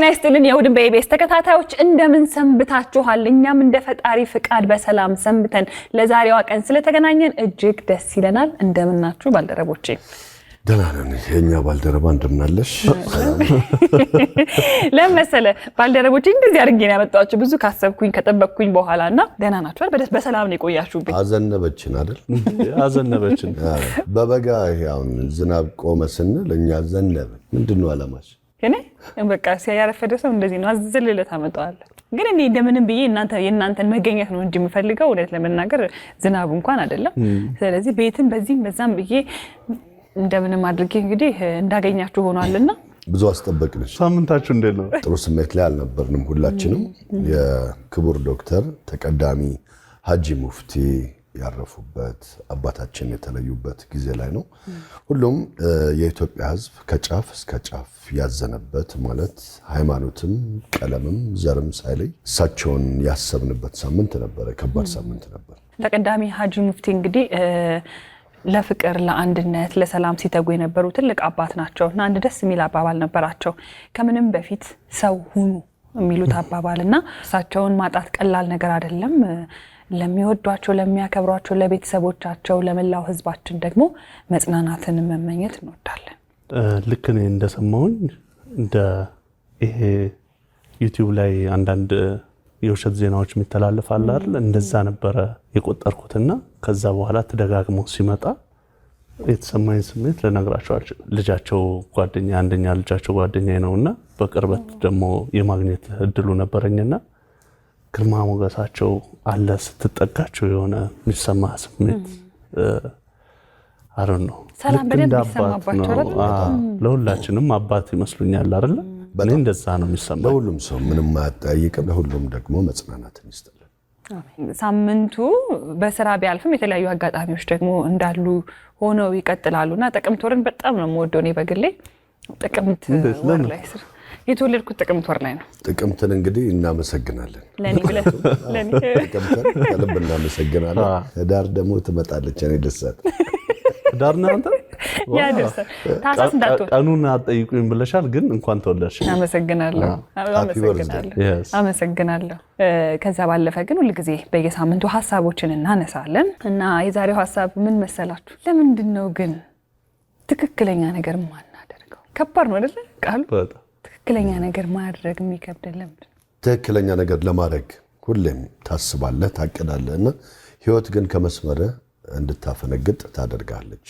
ጤና ይስጥልን የውድን በኢቢኤስ ተከታታዮች እንደምን ሰንብታችኋል? እኛም እንደ ፈጣሪ ፍቃድ በሰላም ሰንብተን ለዛሬዋ ቀን ስለተገናኘን እጅግ ደስ ይለናል። እንደምናችሁ ባልደረቦቼ? ደህና ነን። የኛ ባልደረባ እንደምናለሽ? ለምሳሌ ባልደረቦቼ እንደዚህ አድርጌ ነው ያመጣችሁ ብዙ ካሰብኩኝ ከጠበቅኩኝ በኋላና ደህና ናችሁ? በሰላም ነው የቆያችሁብኝ? አዘነበችን አይደል? አዘነበችን። በበጋ ያው ዝናብ ቆመ ስንል እኛ ዘነበ። ምንድነው አላማሽ? እኔ በቃ ሲያረፈደ ሰው እንደዚህ ነው አዝልለት አመጣዋለሁ። ግን እኔ እንደምንም ብዬ የእናንተን መገኘት ነው እንጂ የምፈልገው እውነት ለመናገር ዝናቡ እንኳን አይደለም። ስለዚህ ቤትም በዚህም በዛም ብዬ እንደምንም አድርጌ እንግዲህ እንዳገኛችሁ ሆኗልና ብዙ አስጠበቅንሽ። ሳምንታችሁ እንዴት ነው? ጥሩ ስሜት ላይ አልነበርንም ሁላችንም። የክቡር ዶክተር ተቀዳሚ ሀጂ ሙፍቲ ያረፉበት አባታችን የተለዩበት ጊዜ ላይ ነው። ሁሉም የኢትዮጵያ ሕዝብ ከጫፍ እስከ ጫፍ ያዘነበት ማለት ሃይማኖትም ቀለምም ዘርም ሳይለይ እሳቸውን ያሰብንበት ሳምንት ነበረ። ከባድ ሳምንት ነበር። ተቀዳሚ ሀጂ ሙፍቲ እንግዲህ ለፍቅር ለአንድነት ለሰላም ሲተጉ የነበሩ ትልቅ አባት ናቸውና አንድ ደስ የሚል አባባል ነበራቸው። ከምንም በፊት ሰው ሁኑ የሚሉት አባባልና እሳቸውን ማጣት ቀላል ነገር አይደለም። ለሚወዷቸው ለሚያከብሯቸው ለቤተሰቦቻቸው ለመላው ህዝባችን ደግሞ መጽናናትን መመኘት እንወዳለን። ልክ እኔ እንደሰማሁኝ እንደ ይሄ ዩቲዩብ ላይ አንዳንድ የውሸት ዜናዎች የሚተላለፋል አይደል? እንደዛ ነበረ የቆጠርኩትና ከዛ በኋላ ተደጋግሞ ሲመጣ የተሰማኝ ስሜት ልነግራቸው አልችልም። ልጃቸው ጓደኛ አንደኛ ልጃቸው ጓደኛዬ ነውና በቅርበት ደግሞ የማግኘት እድሉ ነበረኝና ግርማ ሞገሳቸው አለ ስትጠጋቸው የሆነ የሚሰማ ስሜት አረን ነው። ሰላም በደንብ ይሰማባቸው አይደል? ለሁላችንም አባት ይመስሉኛል አይደል? በኔ እንደዛ ነው የሚሰማው። ለሁሉም ሰው ምንም ማያጠያይቅም፣ ለሁሉም ደግሞ መጽናናትን ይስጥልን። ሳምንቱ በስራ ቢያልፍም የተለያዩ አጋጣሚዎች ደግሞ እንዳሉ ሆነው ይቀጥላሉና ጥቅምት ወርን በጣም ነው የምወደው እኔ በግሌ። ጥቅምት ወር ላይ የተወለድኩት ጥቅምት ወር ላይ ነው። ጥቅምትን እንግዲህ እናመሰግናለን። ለኔ ብለህ ለኔ ጥቅምትን ከልብ እናመሰግናለን። ህዳር ደግሞ ትመጣለች። እኔ ደሳት ህዳር ነው አንተ ያደርሰ ታሳስ እንዳትወጣ ቀኑን አጠይቁኝ ብለሻል፣ ግን እንኳን ተወለድሽ። አመሰግናለሁ። አመሰግናለሁ። ከዛ ባለፈ ግን ሁሉ ጊዜ በየሳምንቱ ሐሳቦችን እናነሳለን እና የዛሬው ሐሳብ ምን መሰላችሁ? ለምንድነው ግን ትክክለኛ ነገር ማናደርገው? ከባድ ነው አይደል ቃሉ? ትክክለኛ ነገር ማድረግ የሚከብደለም። ትክክለኛ ነገር ለማድረግ ሁሌም ታስባለህ፣ ታቅዳለህ እና ህይወት ግን ከመስመር እንድታፈነግጥ ታደርጋለች።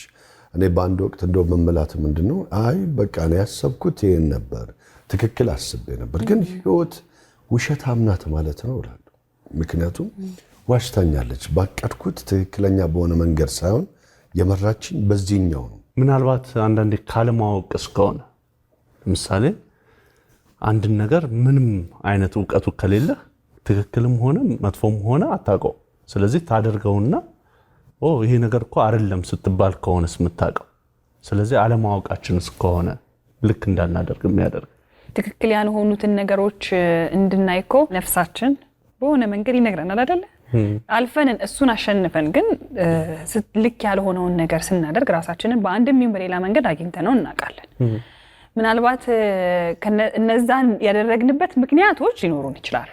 እኔ በአንድ ወቅት እንደው መመላት ምንድነው አይ በቃ ነው ያሰብኩት ይሄን ነበር፣ ትክክል አስቤ ነበር፣ ግን ህይወት ውሸታም ናት ማለት ነው እላለሁ። ምክንያቱም ዋሽታኛለች። ባቀድኩት ትክክለኛ በሆነ መንገድ ሳይሆን የመራችን በዚህኛው ነው። ምናልባት አንዳንዴ ካለማወቅ እስከሆነ ለምሳሌ አንድን ነገር ምንም አይነት ዕውቀቱ ከሌለ ትክክልም ሆነ መጥፎም ሆነ አታውቀው። ስለዚህ ታደርገውና ይሄ ነገር እኮ አይደለም ስትባል ከሆነስ የምታውቀው። ስለዚህ አለማወቃችን እስከሆነ ልክ እንዳናደርግ የሚያደርግ ትክክል ያልሆኑትን ነገሮች እንድናይ እኮ ነፍሳችን በሆነ መንገድ ይነግረናል አይደለ? አልፈን እሱን አሸንፈን ግን ልክ ያልሆነውን ነገር ስናደርግ ራሳችንን በአንድም ይሁን በሌላ መንገድ አግኝተነው እናውቃለን። ምናልባት እነዛን ያደረግንበት ምክንያቶች ሊኖሩን ይችላሉ።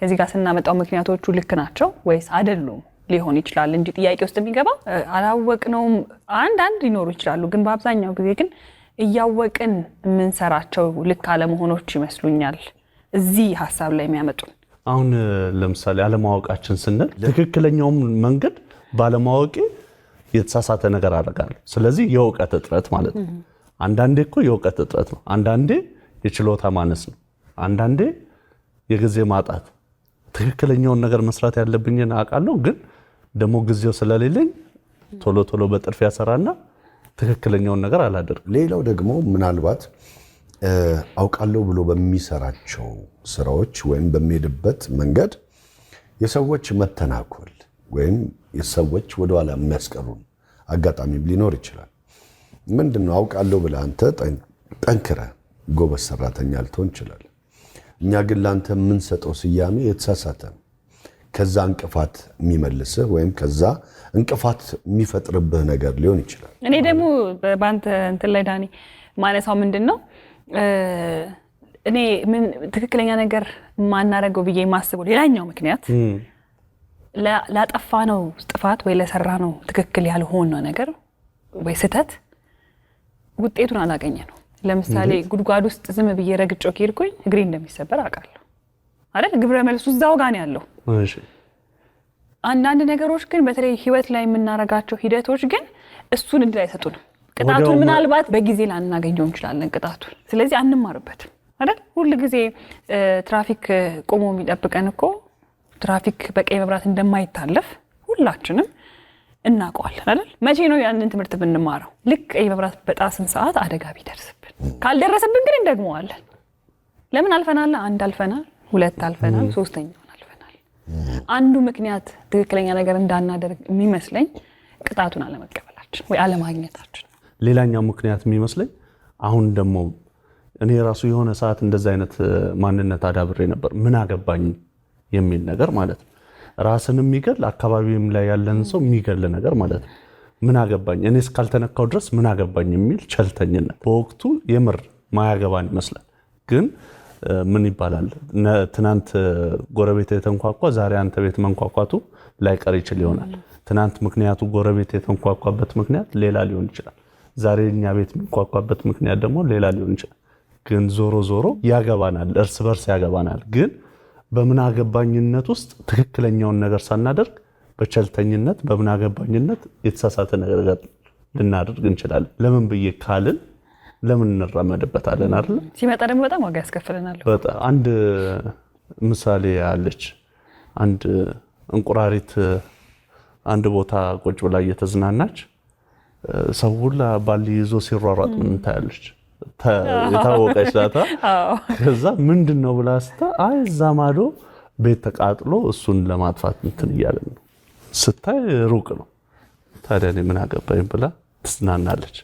እዚህ ጋር ስናመጣው ምክንያቶቹ ልክ ናቸው ወይስ አይደሉም ሊሆን ይችላል እንጂ ጥያቄ ውስጥ የሚገባው አላወቅነውም። አንዳንድ ሊኖሩ ይችላሉ፣ ግን በአብዛኛው ጊዜ ግን እያወቅን የምንሰራቸው ልክ አለመሆኖች ይመስሉኛል እዚህ ሐሳብ ላይ የሚያመጡን። አሁን ለምሳሌ አለማወቃችን ስንል ትክክለኛውን መንገድ ባለማወቄ የተሳሳተ ነገር አደርጋለሁ። ስለዚህ የእውቀት እጥረት ማለት ነው። አንዳንዴ እኮ የእውቀት እጥረት ነው፣ አንዳንዴ የችሎታ ማነስ ነው፣ አንዳንዴ የጊዜ ማጣት። ትክክለኛውን ነገር መስራት ያለብኝን አውቃለሁ፣ ግን ደግሞ ጊዜው ስለሌለኝ ቶሎ ቶሎ በጥድፊያ ሰራና ትክክለኛውን ነገር አላደርግም። ሌላው ደግሞ ምናልባት አውቃለሁ ብሎ በሚሰራቸው ስራዎች ወይም በሚሄድበት መንገድ የሰዎች መተናኮል ወይም የሰዎች ወደኋላ የሚያስቀሩን አጋጣሚ ሊኖር ይችላል። ምንድነው አውቃለሁ ብለህ አንተ ጠንክረህ ጎበዝ ሰራተኛ ልትሆን ይችላል። እኛ ግን ላንተ የምንሰጠው ስያሜ የተሳሳተ ነው። ከዛ እንቅፋት የሚመልስህ ወይም ከዛ እንቅፋት የሚፈጥርብህ ነገር ሊሆን ይችላል። እኔ ደግሞ በአንተ እንትን ላይ ዳኒ ማነሳው ምንድነው እኔ ምን ትክክለኛ ነገር ማናረገው ብዬ ማስበው ሌላኛው ምክንያት ላጠፋ ነው ጥፋት ወይ ለሰራ ነው ትክክል ያልሆነ ነገር ወይ ስተት ውጤቱን አላገኘ ነው። ለምሳሌ ጉድጓድ ውስጥ ዝም ብዬ ረግጬው ከሄድኩኝ እግሬ እንደሚሰበር አውቃለሁ አይደል? ግብረ መልሱ እዛው ጋር ነው ያለው። እሺ አንዳንድ ነገሮች ግን በተለይ ህይወት ላይ የምናረጋቸው ሂደቶች ግን እሱን እንድል አይሰጡንም። ቅጣቱን ምናልባት በጊዜ ላናገኘው እንችላለን ቅጣቱን። ስለዚህ አንማርበትም አይደል? ሁሉ ጊዜ ትራፊክ ቆሞ የሚጠብቀን እኮ ትራፊክ በቀይ መብራት እንደማይታለፍ ሁላችንም እናውቀዋለን አይደል? መቼ ነው ያንን ትምህርት ብንማረው? ልክ ቀይ መብራት በጣስን ሰዓት አደጋ ቢደርስብን፣ ካልደረሰብን ግን እንደግመዋለን። ለምን አልፈናል? አንድ አልፈናል፣ ሁለት አልፈናል፣ ሶስተኛውን አልፈናል። አንዱ ምክንያት ትክክለኛ ነገር እንዳናደርግ የሚመስለኝ ቅጣቱን አለመቀበላችን ወይ አለማግኘታችን። ሌላኛው ምክንያት የሚመስለኝ አሁን ደግሞ እኔ ራሱ የሆነ ሰዓት እንደዛ አይነት ማንነት አዳብሬ ነበር። ምን አገባኝ የሚል ነገር ማለት ነው። ራስን የሚገል አካባቢም ላይ ያለን ሰው የሚገል ነገር ማለት ነው። ምን አገባኝ እኔ እስካልተነካው ድረስ ምን አገባኝ የሚል ቸልተኝነት በወቅቱ የምር ማያገባን ይመስላል። ግን ምን ይባላል ትናንት ጎረቤት የተንኳኳ ዛሬ አንተ ቤት መንኳኳቱ ላይቀር ይችል ይሆናል። ትናንት ምክንያቱ ጎረቤት የተንኳኳበት ምክንያት ሌላ ሊሆን ይችላል። ዛሬ እኛ ቤት የሚንኳኳበት ምክንያት ደግሞ ሌላ ሊሆን ይችላል። ግን ዞሮ ዞሮ ያገባናል፣ እርስ በርስ ያገባናል። ግን በምን አገባኝነት ውስጥ ትክክለኛውን ነገር ሳናደርግ በቸልተኝነት በምን አገባኝነት የተሳሳተ ነገር ልናደርግ እንችላለን። ለምን ብዬ ካልን ለምን እንራመድበታለን አይደል? ሲመጣ ደግሞ በጣም ዋጋ ያስከፍለናል። በጣም አንድ ምሳሌ አለች። አንድ እንቁራሪት አንድ ቦታ ቁጭ ብላ እየተዝናናች ሰው ሁላ ባል ይዞ ሲሯሯጥ ምን ታያለች? የታወቀች ናታ። ከዛ ምንድነው ብላ ስታ አይ እዛ ማዶ ቤት ተቃጥሎ እሱን ለማጥፋት እንትን እያለ ነው ስታይ ሩቅ ነው። ታዲያ እኔ ምን አገባኝ ብላ ትዝናናለች።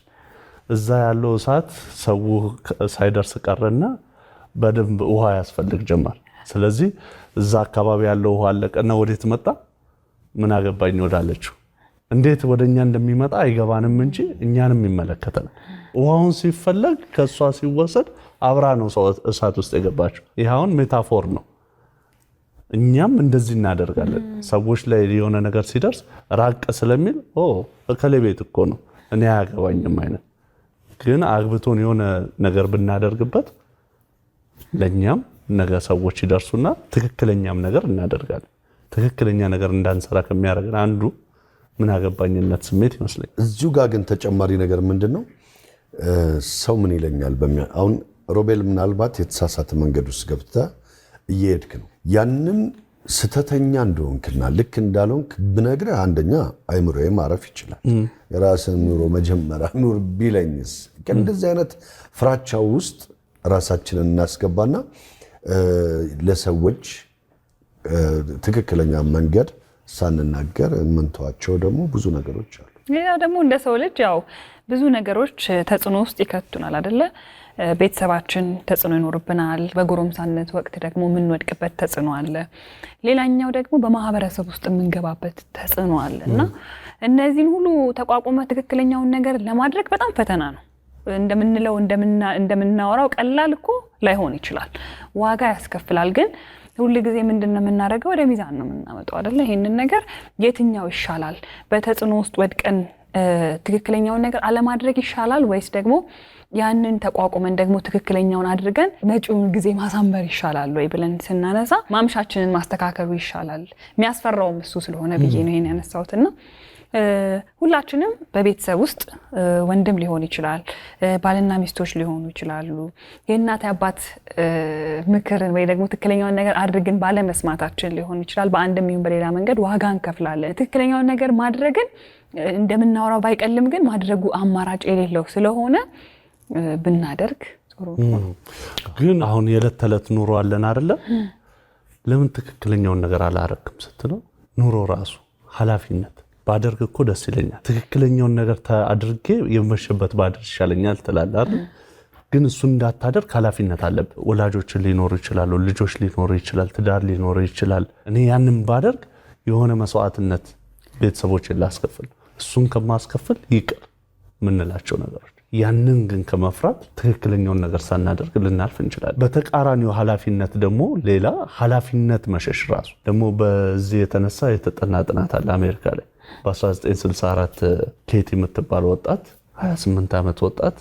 እዛ ያለው እሳት ሰው ሳይደርስ ቀረና በደንብ ውሃ ያስፈልግ ጀመር። ስለዚህ እዛ አካባቢ ያለው ውሃ አለቀና ወዴት መጣ? ምን አገባኝ ወዳለችው። እንዴት ወደኛ እንደሚመጣ አይገባንም እንጂ እኛንም ይመለከተናል። ውሃውን ሲፈለግ ከሷ ሲወሰድ አብራ ነው ሰው እሳት ውስጥ የገባችው። ይሄውን ሜታፎር ነው። እኛም እንደዚህ እናደርጋለን። ሰዎች ላይ የሆነ ነገር ሲደርስ ራቅ ስለሚል እከሌ ቤት እኮ ነው እኔ አያገባኝም አይነት። ግን አግብቶን የሆነ ነገር ብናደርግበት ለኛም ነገ ሰዎች ይደርሱና ትክክለኛም ነገር እናደርጋለን። ትክክለኛ ነገር እንዳንሰራ ከሚያደርገን አንዱ ምን አገባኝነት ስሜት ይመስለኝ። እዚሁ ጋር ግን ተጨማሪ ነገር ምንድነው ሰው ምን ይለኛል አሁን ሮቤል ምናልባት የተሳሳተ መንገድ ውስጥ ገብተህ እየሄድክ ነው። ያንን ስተተኛ እንደሆንክና ልክ እንዳልሆንክ ብነግርህ አንደኛ አይምሮዬ ማረፍ ይችላል። የራስን ኑሮ መጀመሪያ ኑር ቢለኝስ? እንደዚህ አይነት ፍራቻው ውስጥ ራሳችንን እናስገባና ለሰዎች ትክክለኛ መንገድ ሳንናገር የምንተዋቸው ደግሞ ብዙ ነገሮች አሉ። ሌላው ደግሞ እንደ ሰው ልጅ ያው ብዙ ነገሮች ተጽዕኖ ውስጥ ይከቱናል አይደለ? ቤተሰባችን ተጽዕኖ ይኖርብናል። በጎረምሳነት ወቅት ደግሞ የምንወድቅበት ተጽዕኖ አለ። ሌላኛው ደግሞ በማህበረሰብ ውስጥ የምንገባበት ተጽዕኖ አለ እና እነዚህን ሁሉ ተቋቁመ ትክክለኛውን ነገር ለማድረግ በጣም ፈተና ነው። እንደምንለው እንደምናወራው ቀላል እኮ ላይሆን ይችላል። ዋጋ ያስከፍላል። ግን ሁሉ ጊዜ ምንድነው የምናደርገው? ወደ ሚዛን ነው የምናመጣው አይደለ? ይሄንን ነገር የትኛው ይሻላል? በተጽዕኖ ውስጥ ወድቀን ትክክለኛውን ነገር አለማድረግ ይሻላል ወይስ ደግሞ ያንን ተቋቁመን ደግሞ ትክክለኛውን አድርገን መጪውን ጊዜ ማሳመር ይሻላል ወይ ብለን ስናነሳ ማምሻችንን ማስተካከሉ ይሻላል። የሚያስፈራውም እሱ ስለሆነ ብዬ ነው ይሄን ያነሳሁትና ሁላችንም በቤተሰብ ውስጥ ወንድም ሊሆን ይችላል፣ ባልና ሚስቶች ሊሆኑ ይችላሉ። የእናት አባት ምክርን ወይ ደግሞ ትክክለኛውን ነገር አድርገን ባለመስማታችን ሊሆን ይችላል። በአንድም ይሁን በሌላ መንገድ ዋጋ እንከፍላለን። ትክክለኛውን ነገር ማድረግን እንደምናወራው ባይቀልም ግን ማድረጉ አማራጭ የሌለው ስለሆነ ብናደርግ ጥሩ ነው። ግን አሁን የዕለት ተዕለት ኑሮ አለን አይደለ? ለምን ትክክለኛውን ነገር አላረክም ስትለው ኑሮ ራሱ ኃላፊነት ባደርግ እኮ ደስ ይለኛል። ትክክለኛውን ነገር አድርጌ የመሸበት ባደር ይሻለኛል ትላለህ አይደል? ግን እሱ እንዳታደርግ ኃላፊነት አለብህ። ወላጆች ሊኖሩ ይችላሉ፣ ልጆች ሊኖሩ ይችላል፣ ትዳር ሊኖር ይችላል። እኔ ያንን ባደርግ የሆነ መስዋዕትነት ቤተሰቦችን ላስከፍል፣ እሱን ከማስከፍል ይቅር ምንላቸው ነገሮች ያንን ግን ከመፍራት ትክክለኛውን ነገር ሳናደርግ ልናልፍ እንችላለን። በተቃራኒው ኃላፊነት ደግሞ ሌላ ኃላፊነት መሸሽ ራሱ ደግሞ በዚህ የተነሳ የተጠና ጥናት አለ አሜሪካ ላይ በ1964 ኬቲ የምትባል ወጣት 28 ዓመት ወጣት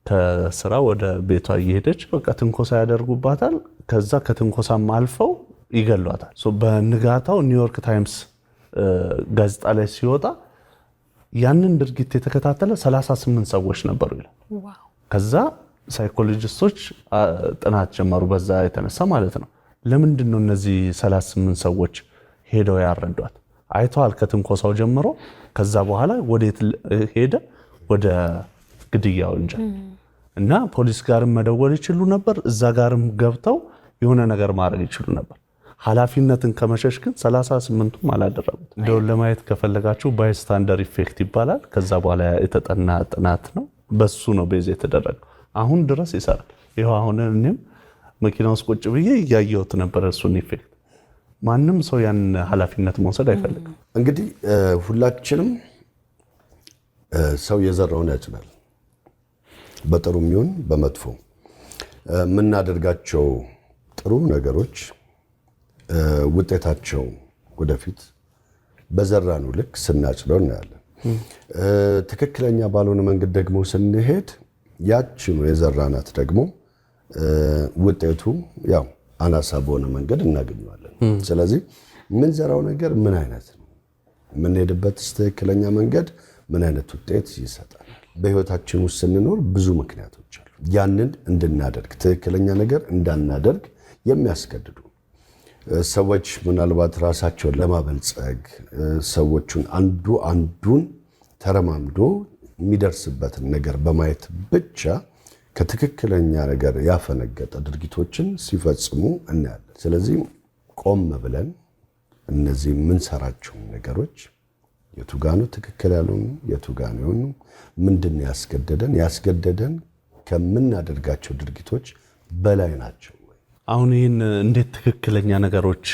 ከስራ ወደ ቤቷ እየሄደች በቃ ትንኮሳ ያደርጉባታል። ከዛ ከትንኮሳም አልፈው ይገሏታል። በንጋታው ኒውዮርክ ታይምስ ጋዜጣ ላይ ሲወጣ ያንን ድርጊት የተከታተለ 38 ሰዎች ነበሩ ይላል። ከዛ ሳይኮሎጂስቶች ጥናት ጀመሩ በዛ የተነሳ ማለት ነው። ለምንድን ነው እነዚህ 38 ሰዎች ሄደው ያረዷት? አይተዋል ከትንኮሳው ጀምሮ። ከዛ በኋላ ወዴት ሄደ? ወደ ግድያ ወንጀል እና ፖሊስ ጋርም መደወል ይችሉ ነበር። እዛ ጋርም ገብተው የሆነ ነገር ማድረግ ይችሉ ነበር። ኃላፊነትን ከመሸሽ ግን 38ቱም አላደረጉት። እንደው ለማየት ከፈለጋችሁ ባይስታንደር ኢፌክት ይባላል። ከዛ በኋላ የተጠና ጥናት ነው። በሱ ነው ቤዝ የተደረገው። አሁን ድረስ ይሰራል። ይኸው አሁን እኔም መኪና ውስጥ ቁጭ ብዬ እያየሁት ነበር እሱን ኢፌክት። ማንም ሰው ያን ኃላፊነት መውሰድ አይፈልግም። እንግዲህ ሁላችንም ሰው የዘራውን ያጭዳል። በጥሩም ይሁን በመጥፎ የምናደርጋቸው ጥሩ ነገሮች ውጤታቸው ወደፊት በዘራኑ ልክ ስናጭደው እናያለን። ትክክለኛ ባልሆነ መንገድ ደግሞ ስንሄድ ያችኑ የዘራናት ደግሞ ውጤቱ ያው አናሳ በሆነ መንገድ እናገኘዋለን። ስለዚህ የምንዘራው ነገር ምን አይነት ነው? የምንሄድበት ትክክለኛ መንገድ ምን አይነት ውጤት ይሰጣል? በህይወታችን ውስጥ ስንኖር ብዙ ምክንያቶች አሉ። ያንን እንድናደርግ ትክክለኛ ነገር እንዳናደርግ የሚያስገድዱ ሰዎች ምናልባት ራሳቸውን ለማበልጸግ ሰዎቹን አንዱን ተረማምዶ የሚደርስበትን ነገር በማየት ብቻ ከትክክለኛ ነገር ያፈነገጠ ድርጊቶችን ሲፈጽሙ እናያለን። ስለዚህ ቆም ብለን እነዚህ የምንሰራቸው ነገሮች የቱጋኑ ትክክል ያልሆኑ የቱጋኑ የሆኑ ምንድን ያስገደደን ከምናደርጋቸው ድርጊቶች በላይ ናቸው። አሁን ይህን እንዴት ትክክለኛ ነገሮች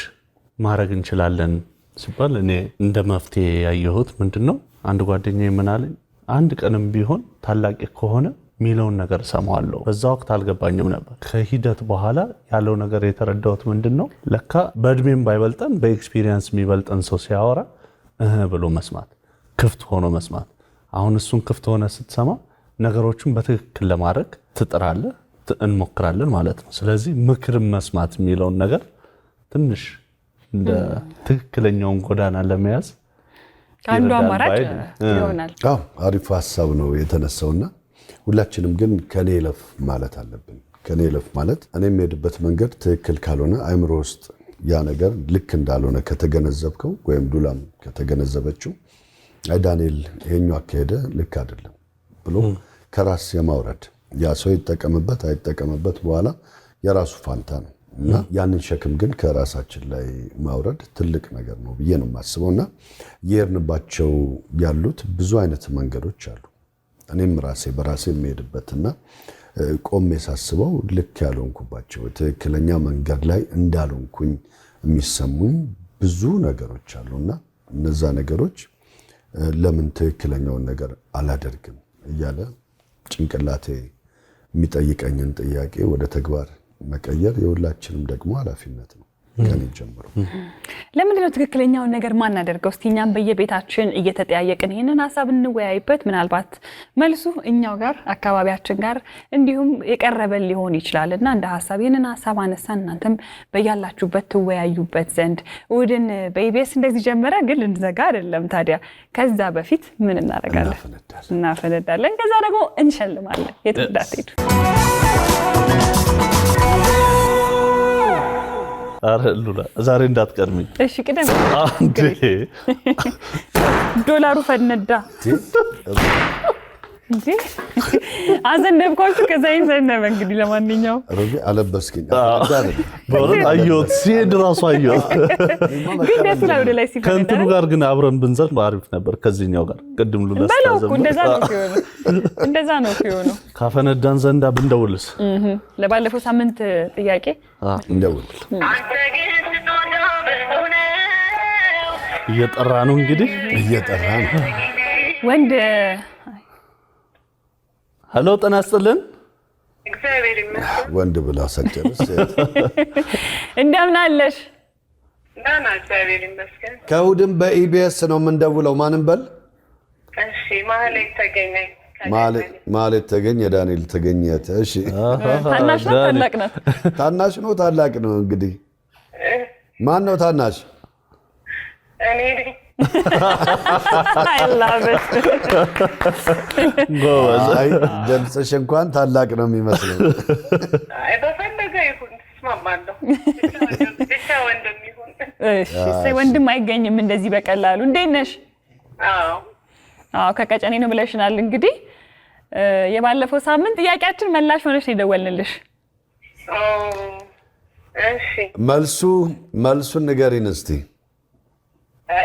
ማድረግ እንችላለን ሲባል እኔ እንደ መፍትሄ ያየሁት ምንድነው፣ አንድ ጓደኛዬ ምን አለኝ፣ አንድ ቀንም ቢሆን ታላቅ ከሆነ ሚለውን ነገር ሰማዋለሁ። በዛ ወቅት አልገባኝም ነበር። ከሂደት በኋላ ያለው ነገር የተረዳሁት ምንድነው፣ ለካ በእድሜም ባይበልጠን በኤክስፒሪየንስ የሚበልጠን ሰው ሲያወራ ብሎ መስማት፣ ክፍት ሆኖ መስማት። አሁን እሱን ክፍት ሆነ ስትሰማ ነገሮችን በትክክል ለማድረግ ትጥራለህ፣ እንሞክራለን ማለት ነው። ስለዚህ ምክር መስማት የሚለውን ነገር ትንሽ እንደ ትክክለኛውን ጎዳና ለመያዝ አንዱ አማራጭ ይሆናል። አሪፍ ሀሳብ ነው የተነሳውና ሁላችንም ግን ከኔ ለፍ ማለት አለብን። ከኔ ለፍ ማለት እኔ የምሄድበት መንገድ ትክክል ካልሆነ አይምሮ ውስጥ ያ ነገር ልክ እንዳልሆነ ከተገነዘብከው ወይም ዱላም ከተገነዘበችው ዳንኤል ይሄኛው አካሄደ ልክ አይደለም ብሎ ከራስ የማውረድ ያ ሰው ይጠቀምበት አይጠቀምበት በኋላ የራሱ ፋንታ ነው እና ያንን ሸክም ግን ከራሳችን ላይ ማውረድ ትልቅ ነገር ነው ብዬ ነው የማስበውና የርንባቸው ያሉት ብዙ አይነት መንገዶች አሉ። እኔም በራሴ የምሄድበትና ቆሜ ሳስበው ልክ ያልሆንኩባቸው ትክክለኛ መንገድ ላይ እንዳልሆንኩኝ የሚሰሙኝ ብዙ ነገሮች አሉና እነዛ ነገሮች ለምን ትክክለኛውን ነገር አላደርግም እያለ ጭንቅላቴ የሚጠይቀኝን ጥያቄ ወደ ተግባር መቀየር የሁላችንም ደግሞ ኃላፊነት ነው ከኔ ጀምሮ። ለምንድን ነው ትክክለኛውን ነገር ማናደርገው? እስቲ እኛም በየቤታችን እየተጠያየቅን ይሄንን ሐሳብ እንወያይበት። ምናልባት መልሱ እኛው ጋር አካባቢያችን ጋር እንዲሁም የቀረበን ሊሆን ይችላልና እንደ ሐሳብ ይሄንን ሐሳብ አነሳን እናንተም በያላችሁበት ትወያዩበት ዘንድ እሑድን በኢቢኤስ እንደዚህ ጀመረ ግን ልንዘጋ አይደለም። ታዲያ ከዛ በፊት ምን እናደርጋለን? እናፈነዳለን። ከዛ ደግሞ እንሸልማለን። የትዳት ሉላ ዛሬ እንዳትቀድሚኝ እሺ። ቅደም ዶላሩ ፈነዳ እንዴ አዘነበኳችሁ። ከዛ ይዘነበ እንግዲህ ለማንኛውም ረቢ አለበስከኝ በእውነት አየሁት ሲሄድ እራሱ አየሁት። ግን ደስ ይላል ወደ ላይ ሲፈነዳ። ከእንትኑ ጋር ግን አብረን ብንዘል አሪፍ ነበር። ከዚህኛው ጋር ቅድም ሉላ ስታዘም እንደዛ ነው የሆነው። ካፈነዳን ዘንዳ ብንደውልስ? ለባለፈው ሳምንት ጥያቄ እንደውል እየጠራ ነው እንግዲህ እየጠራ ነው ወንድ ሄሎ ጤና ይስጥልን። እግዚአብሔር ይመስገን። ወንድ ብላ ሰጨርስ እንደምን አለሽ? ደህና እግዚአብሔር ይመስገን። ከእሑድም በኢቢኤስ ነው የምንደውለው። ማንም በል። እሺ ማህሌት ተገኘ። ማህሌት ተገኘ፣ ዳንኤል ተገኘ። እሺ ታናሽ ነው ታላቅ ነው? ታናሽ ነው ታላቅ ነው? እንግዲህ ማን ነው ታናሽ? እኔ አይ ድምፅሽ እንኳን ታላቅ ነው የሚመስለው። አይ በፈለገ ይሁን እስማማለሁ። ብቻ ወንድም ይሁን። እሺ ወንድም አይገኝም እንደዚህ በቀላሉ። እንዴት ነሽ? አዎ ከቀጨኔ ነው ብለሽናል። እንግዲህ የባለፈው ሳምንት ጥያቄያችን መላሽ ሆነሽ ነው የደወልንልሽ። እሺ መልሱን ንገሪን እስቲ።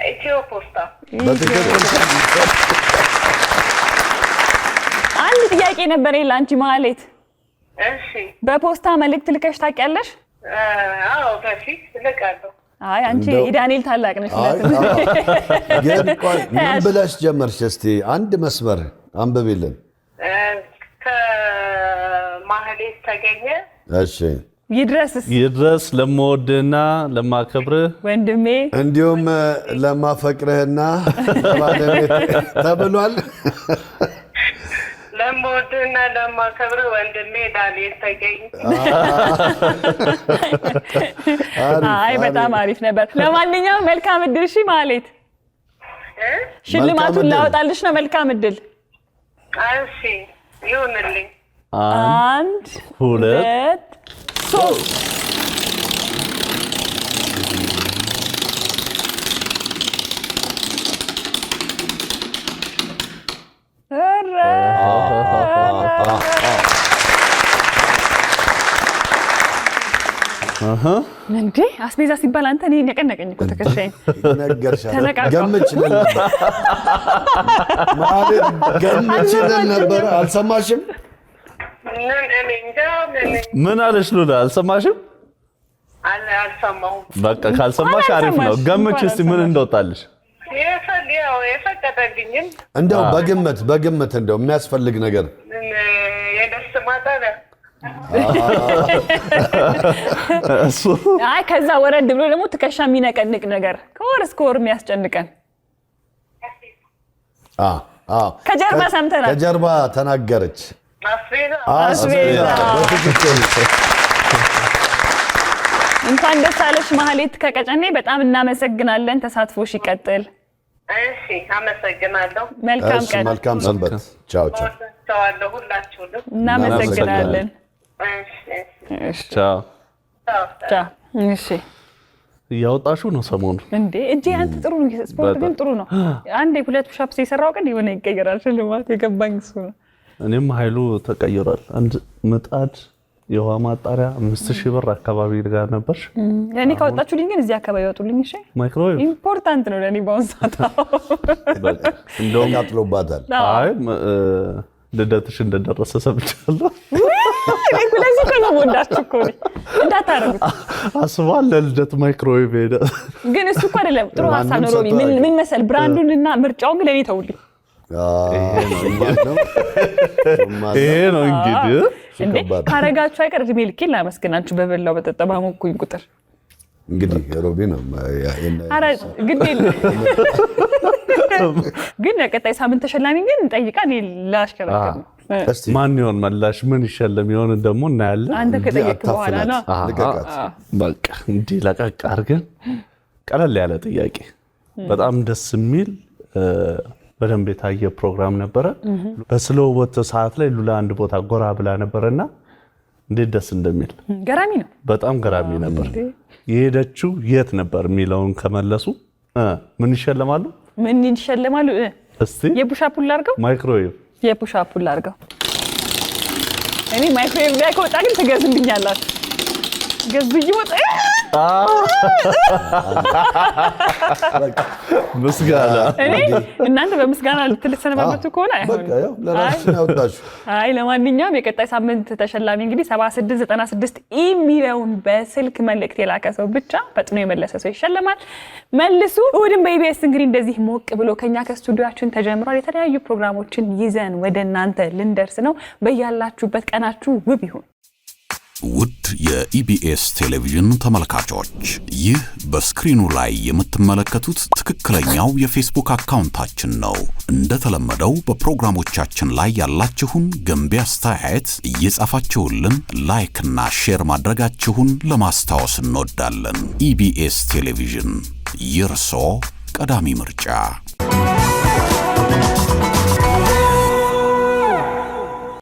ኢትዮ ፖስታ። አንድ ጥያቄ ነበር ለአንቺ ማህሌት። እሺ በፖስታ መልእክት ልከሽ ታውቂያለሽ? አዎ በፊት ልካለሁ። አይ አንቺ የዳንኤል ታላቅ ነሽ። ግን ቆይ ምን ብለሽ ጀመርሽ? እስቲ አንድ መስመር አንብቢልን። ከማህሌት ተገኘ። እሺ ይድረስ ለምወድህና ለማከብርህ ወንድሜ እንዲሁም ለማፈቅርህና ለባለቤት ተብሏል። ለምወድህና ለማከብርህ ወንድሜ ዳንኤል ተገኘ። አይ በጣም አሪፍ ነበር። ለማንኛውም መልካም እድል። እሺ ማህሌት ሽልማቱን ላወጣልሽ ነው። መልካም እድል። እሺ ይሁንልኝ። 1 2 3 እንዴ አስቤዛ ሲባል አንተ እኔ ነቀነቀኝ እኮ ተከሻኝ ነገርሻለሁ። ገምችልን ማለት ገምችልን ነበር። አልሰማሽም? ምን አለሽ ሉላ? አልሰማሽም? አልሰማሁም። በቃ ካልሰማሽ አሪፍ ነው። ገምች እስቲ ምን እንደወጣልሽ። የፈቀደልኝም እንደው በግምት እንደው የሚያስፈልግ ነገር የደስ ማጠሪያ። አይ ከዛ ወረድ ብሎ ደግሞ ትከሻ የሚነቀንቅ ነገር ከወር እስከ ወር የሚያስጨንቀን ከጀርባ ሰምተናል። ከጀርባ ተናገረች። አስቤዛ። እንኳን ደስ አለሽ ማህሌት ከቀጨኔ። በጣም እናመሰግናለን። ተሳትፎሽ ይቀጥል። እሺ አመሰግናለሁ። መልካም ቀን። መልካም ሰንበት። ቻው ቻው። ተዋለሁ ሁላችሁንም። እናመሰግናለን። እሺ ቻው ቻው። እሺ እያወጣሽው ነው ሰሞኑ እንዴ? እጄ አንተ ጥሩ ነው። ስፖርት ግን ጥሩ ነው። አንዴ 2 ፑሽ-አፕስ የሰራው ቀን የሆነ ይቀየራል። ሽልማት የገባኝ እሱ ነው። እኔም ኃይሉ ተቀይሯል። አንድ ምጣድ የውሃ ማጣሪያ 5000 ብር አካባቢ ጋር ነበር። ለኔ ካወጣችሁልኝ ግን እዚህ አካባቢ ያወጡልኝ። እሺ ማይክሮዌቭ ኢምፖርታንት ነው ለኔ ባውን ሰዓት። እንደውም ቃጥሎባታል። አይ ልደትሽ እንደደረሰ ሰምቻለሁ። ለዚህ ነው ወዳችሁ እኮ እንዳታረጉት አስባል። ለልደት ማይክሮዌቭ ሄደ። ግን እሱ እኮ አይደለም ጥሩ ሀሳብ ነው። ሮቢ ምን መሰል ብራንዱንና ምርጫውን ግን ለኔ ተውልኝ። ይሄ ነው እንግዲህ እንዴ ካረጋችሁ አይቀር እድሜ ልኬን ላመስግናችሁ። በበላው በጠጣ ባሞኩኝ ቁጥር እንግዲህ ሮቢ ነው አረ ግን ለቀጣይ ሳምንት ተሸላሚ ግን እንጠይቃ። እኔ ላሽከረከር ነው። ማን ይሆን መላሽ? ምን ይሸለም ይሆን ደግሞ እናያለን። አንተ ከጠየቅ በኋላ ነው። በቃ እንዲህ ለቀቅ አድርገን ቀለል ያለ ጥያቄ በጣም ደስ የሚል በደንብ የታየ ፕሮግራም ነበረ። በስሎው ወጥቶ ሰዓት ላይ ሉላ አንድ ቦታ ጎራ ብላ ነበርና እንዴት ደስ እንደሚል ገራሚ ነው። በጣም ገራሚ ነበር። የሄደችው የት ነበር የሚለውን ከመለሱ ምን ይሸለማሉ? ምን ይሸለማሉ? እስቲ የፑሽ-አፑን ላድርገው። ማይክሮዌቭ የፑሽ-አፑን ላድርገው። እኔ ማይክሮዌቭ ላይ ከወጣ ግን ትገዝልኛላችሁ። ገዝብኝ ወጣ ምስጋና እኔ እናንተ በምስጋና ልትሰነባበቱ ከሆነ አይ ለማንኛውም የቀጣይ ሳምንት ተሸላሚ እንግዲህ 7696 ኢሜይሉን በስልክ መልእክት የላከ ሰው ብቻ ፈጥኖ የመለሰ ሰው ይሸለማል። መልሱ። እሑድን በኢቢኤስ እንግዲህ እንደዚህ ሞቅ ብሎ ከኛ ከስቱዲዮአችን ተጀምሯል። የተለያዩ ፕሮግራሞችን ይዘን ወደ እናንተ ልንደርስ ነው። በያላችሁበት ቀናችሁ ውብ ይሁን። ውድ የኢቢኤስ ቴሌቪዥን ተመልካቾች፣ ይህ በስክሪኑ ላይ የምትመለከቱት ትክክለኛው የፌስቡክ አካውንታችን ነው። እንደተለመደው በፕሮግራሞቻችን ላይ ያላችሁን ገንቢ አስተያየት እየጻፋችሁልን ላይክ እና ሼር ማድረጋችሁን ለማስታወስ እንወዳለን። ኢቢኤስ ቴሌቪዥን የርሶ ቀዳሚ ምርጫ።